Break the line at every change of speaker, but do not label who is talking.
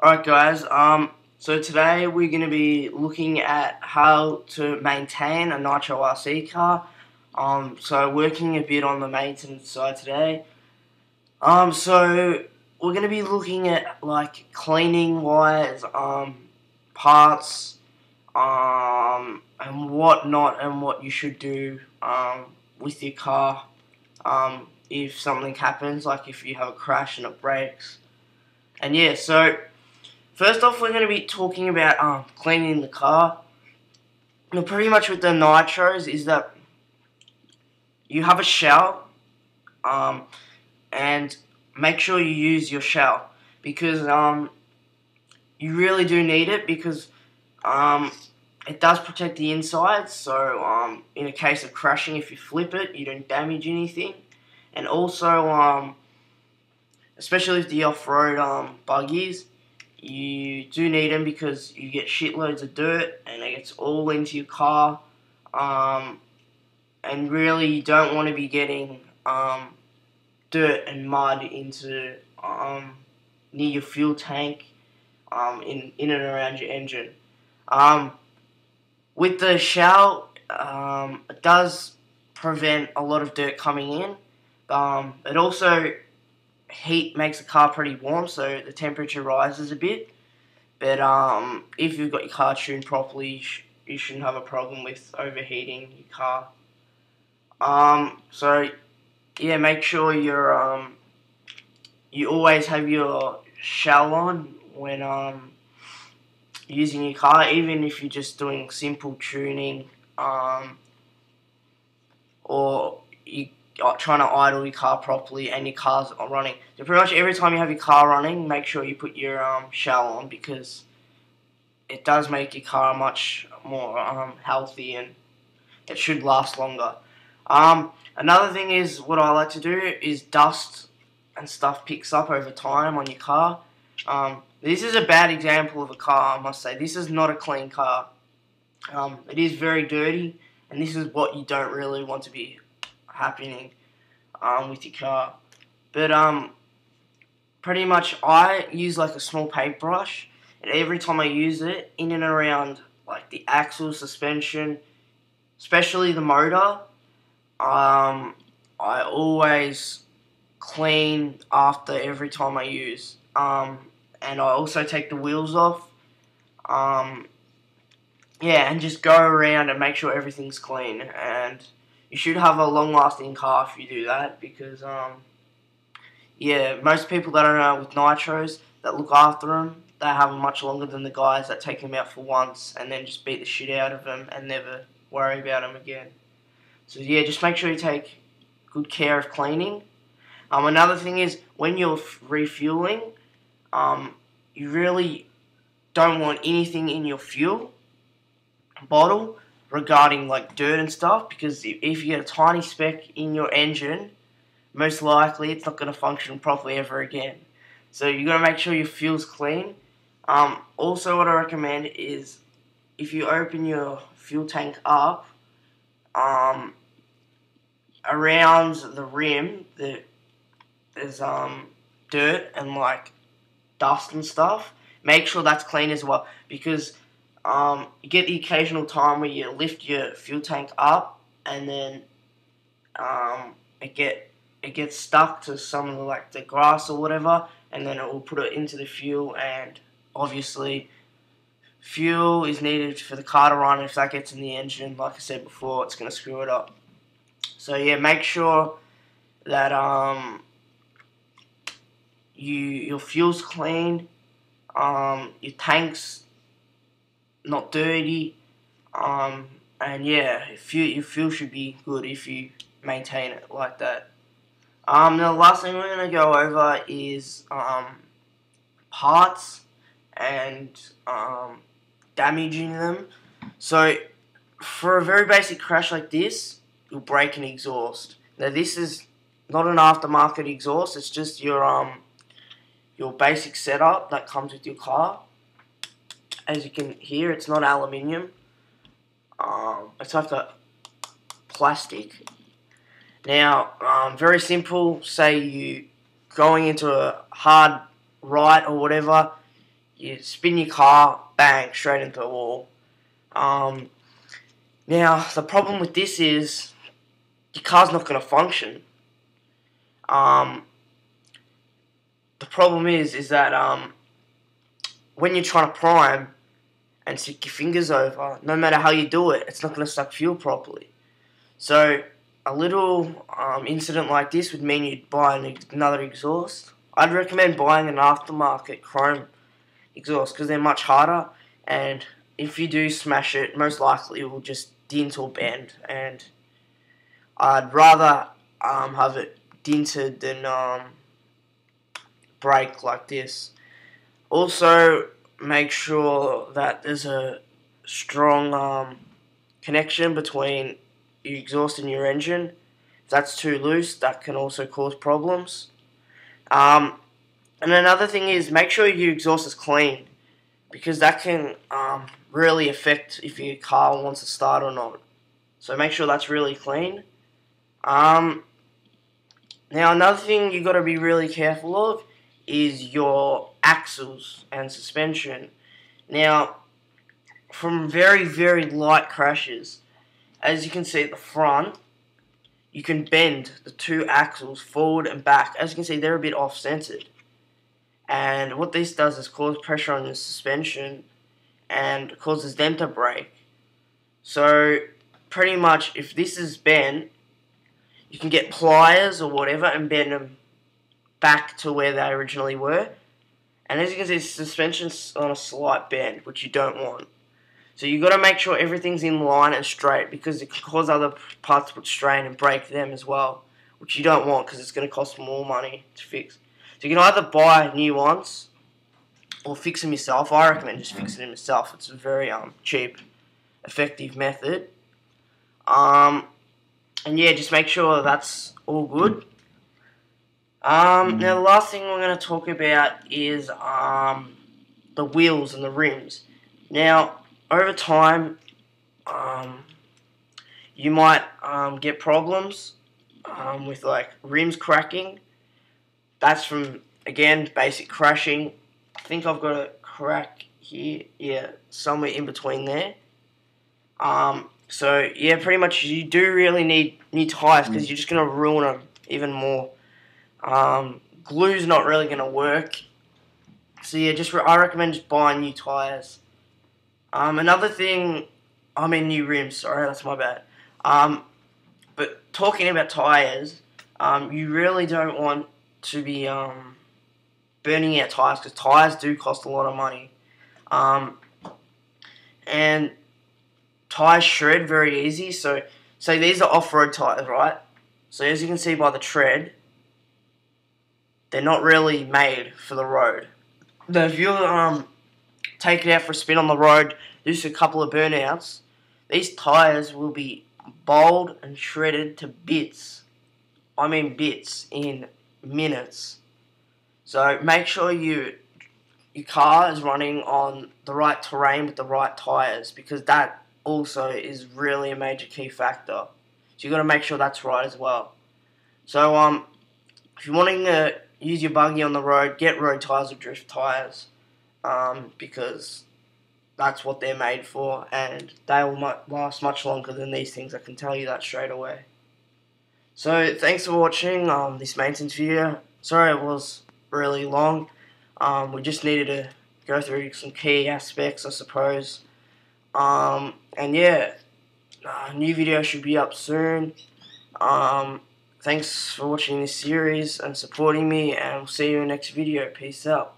Alright guys, so today we're going to be looking at how to maintain a Nitro RC car. So working a bit on the maintenance side today. So we're going to be looking at like cleaning wise, parts, and whatnot and what you should do, with your car, if something happens, like if you have a crash and it breaks. And yeah, so first off, we're going to be talking about cleaning the car. Now, pretty much with the nitros is that you have a shell, and make sure you use your shell because you really do need it because it does protect the inside. So in a case of crashing, if you flip it, you don't damage anything, and also especially with the off-road buggies. You do need them because you get shitloads of dirt and it gets all into your car, and really you don't want to be getting dirt and mud into near your fuel tank, in and around your engine. With the shell, it does prevent a lot of dirt coming in. It also heat makes the car pretty warm, so the temperature rises a bit. But if you've got your car tuned properly, you shouldn't have a problem with overheating your car. So yeah, make sure you always have your shell on when using your car, even if you're just doing simple tuning, or you trying to idle your car properly and your car's running. So pretty much every time you have your car running, make sure you put your shell on because it does make your car much more healthy and it should last longer. Another thing is what I like to do is dust and stuff picks up over time on your car. This is a bad example of a car, I must say. This is not a clean car. It is very dirty, and this is what you don't really want to be happening with your car. But pretty much I use like a small paintbrush, and every time I use it in and around like the axle, suspension, especially the motor, I always clean after every time I use. And I also take the wheels off. Yeah, and just go around and make sure everything's clean. And you should have a long-lasting car if you do that because, yeah, most people that I know with nitros that look after them, they have them much longer than the guys that take them out for once and then just beat the shit out of them and never worry about them again. So yeah, just make sure you take good care of cleaning. Another thing is when you're refueling, you really don't want anything in your fuel bottle regarding like dirt and stuff, because if you get a tiny speck in your engine, most likely it's not going to function properly ever again. So you got to make sure your fuel's clean. Also, what I recommend is if you open your fuel tank up, around the rim, there's dirt and like dust and stuff. Make sure that's clean as well, because you get the occasional time where you lift your fuel tank up and then it gets stuck to some of the grass or whatever, and then it will put it into the fuel, and obviously fuel is needed for the car to run. If that gets in the engine, like I said before, it's going to screw it up. So yeah, make sure that your fuel's clean, your tank's not dirty, and yeah, your fuel should be good if you maintain it like that. The last thing we're gonna go over is parts and damaging them. So for a very basic crash like this, you'll break an exhaust. Now this is not an aftermarket exhaust; it's just your basic setup that comes with your car. As you can hear, it's not aluminium. It's like a plastic. Now, very simple. Say you going into a hard right or whatever, you spin your car, bang, straight into the wall. Now, the problem with this is your car's not going to function. The problem is that when you're trying to prime and stick your fingers over, no matter how you do it, it's not going to suck fuel properly. So a little incident like this would mean you'd buy another exhaust. I'd recommend buying an aftermarket chrome exhaust because they're much harder, and if you do smash it, most likely it will just dint or bend, and I'd rather have it dented than break like this. Also, make sure that there's a strong connection between your exhaust and your engine. If that's too loose, that can also cause problems. And another thing is, make sure your exhaust is clean, because that can really affect if your car wants to start or not. So make sure that's really clean. Now, another thing you've got to be really careful of is your axles and suspension. Now, from very, very light crashes, as you can see at the front, you can bend the two axles forward and back. As you can see, they're a bit off-centered. And what this does is cause pressure on the suspension and causes them to break. So, pretty much, if this is bent, you can get pliers or whatever and bend them back to where they originally were. And as you can see, the suspension's on a slight bend, which you don't want. So you've got to make sure everything's in line and straight, because it can cause other parts to put strain and break them as well, which you don't want because it's going to cost more money to fix. So you can either buy new ones or fix them yourself. I recommend just fixing them yourself. It's a very cheap, effective method. And yeah, just make sure that's all good. Now the last thing we're going to talk about is the wheels and the rims. Now, over time, you might get problems with like rims cracking. That's from, again, basic crashing. I think I've got a crack here, yeah, somewhere in between there. So yeah, pretty much you do really need new tyres, because you're just going to ruin them even more. Glue's not really going to work. So yeah, I recommend just buying new tyres. Another thing, new rims, sorry, that's my bad. But talking about tyres, you really don't want to be burning out tyres, because tyres do cost a lot of money. And tyres shred very easy. So these are off-road tyres, right? So as you can see by the tread, they're not really made for the road. If you take it out for a spin on the road, do a couple of burnouts, these tyres will be bowled and shredded to bits. I mean bits, in minutes. So make sure your car is running on the right terrain with the right tyres, because that also is really a major key factor. So you've got to make sure that's right as well. So if you're wanting to use your buggy on the road, get road tyres or drift tyres, because that's what they're made for, and they will last much longer than these things. I can tell you that straight away. So thanks for watching this maintenance video. Sorry it was really long. We just needed to go through some key aspects, I suppose. And yeah, new video should be up soon. Thanks for watching this series and supporting me, and we'll see you in the next video. Peace out.